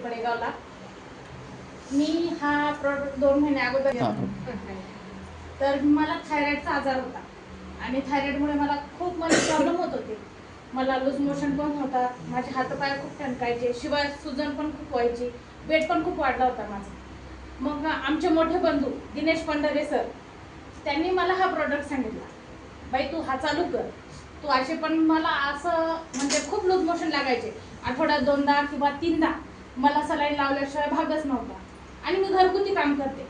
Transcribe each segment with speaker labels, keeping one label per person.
Speaker 1: पडेगावला। मी हा प्रोडक्ट 2 महिने अगोदर तर मला थायरॉइडचा आजार होता आणि थायरॉइडमुळे मला खूप प्रॉब्लेम होत होते। मला लूज मोशन पण होता, माझे हातपाय खूप ठणकायचे, शिवाय सुजन पण खूप व्हायची, वेट पण खूप वाढला होता माझा। मग आमचे मोठे बंधू दिनेश पंढरे सर त्यांनी मला हा प्रोडक्ट सांगितला, बाई तू हा चालू कर, तू असे पण मला असं म्हणजे खूप लूज मोशन लागायचे, आठवड्यात 2दा किंवा 3दा मला सलाईन लावल्याशिवाय भागच नव्हता। आणि मी घरगुती काम करते,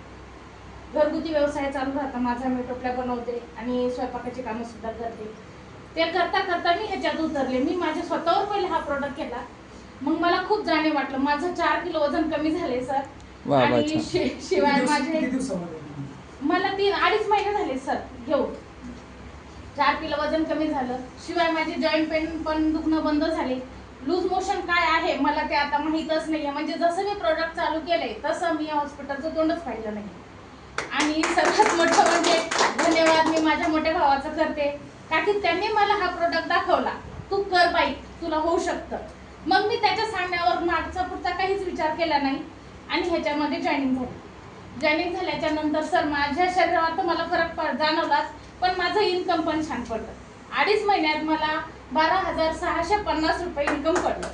Speaker 1: घरगुती व्यवसाय चालू राहता माझा, मी टोपल्या बनवते आणि स्वयंपाकाची कामं सुद्धा करते। ते करता करता मी ह्याच्यात उतरले। मी माझ्या स्वतःवर पहिले हा प्रोडक्ट केला, मग मला खूप जाणीव वाटलं, माझं 4 किलो वजन कमी झाले सर। आणि शिवाय माझे मला 3-2.5 महिने झाले सर घेऊन, 4 किलो वजन कमी झालं, शिवाय माझे जॉईंट पेन पण दुखणं बंद झाले। लूज मोशन काय आहे मला ते आता माहीतच नाहीये, म्हणजे जसं मी प्रोडक्ट चालू केलंय तसं मी हॉस्पिटलचं तोंडच पाहिलं नाही। आणि सर्वात मोठं म्हणजे धन्यवाद मी माझ्या मोठ्या भावाचं करते, का की त्यांनी मला हा प्रोडक्ट दाखवला, तू कर बाई तुला होऊ शकतं। मग मी त्याच्या सांगण्यावर मागचा पुढचा काहीच विचार केला नाही आणि ह्याच्यामध्ये जॉईनिंग झाली। जॉईनिंग झाल्याच्या नंतर सर माझ्या शरीरावर तर मला फरक जाणवलाच, पण माझं इन्कम पण छान पडलं। 2.5 महिन्यात मला 12,650 रुपये इन्कम पडलं।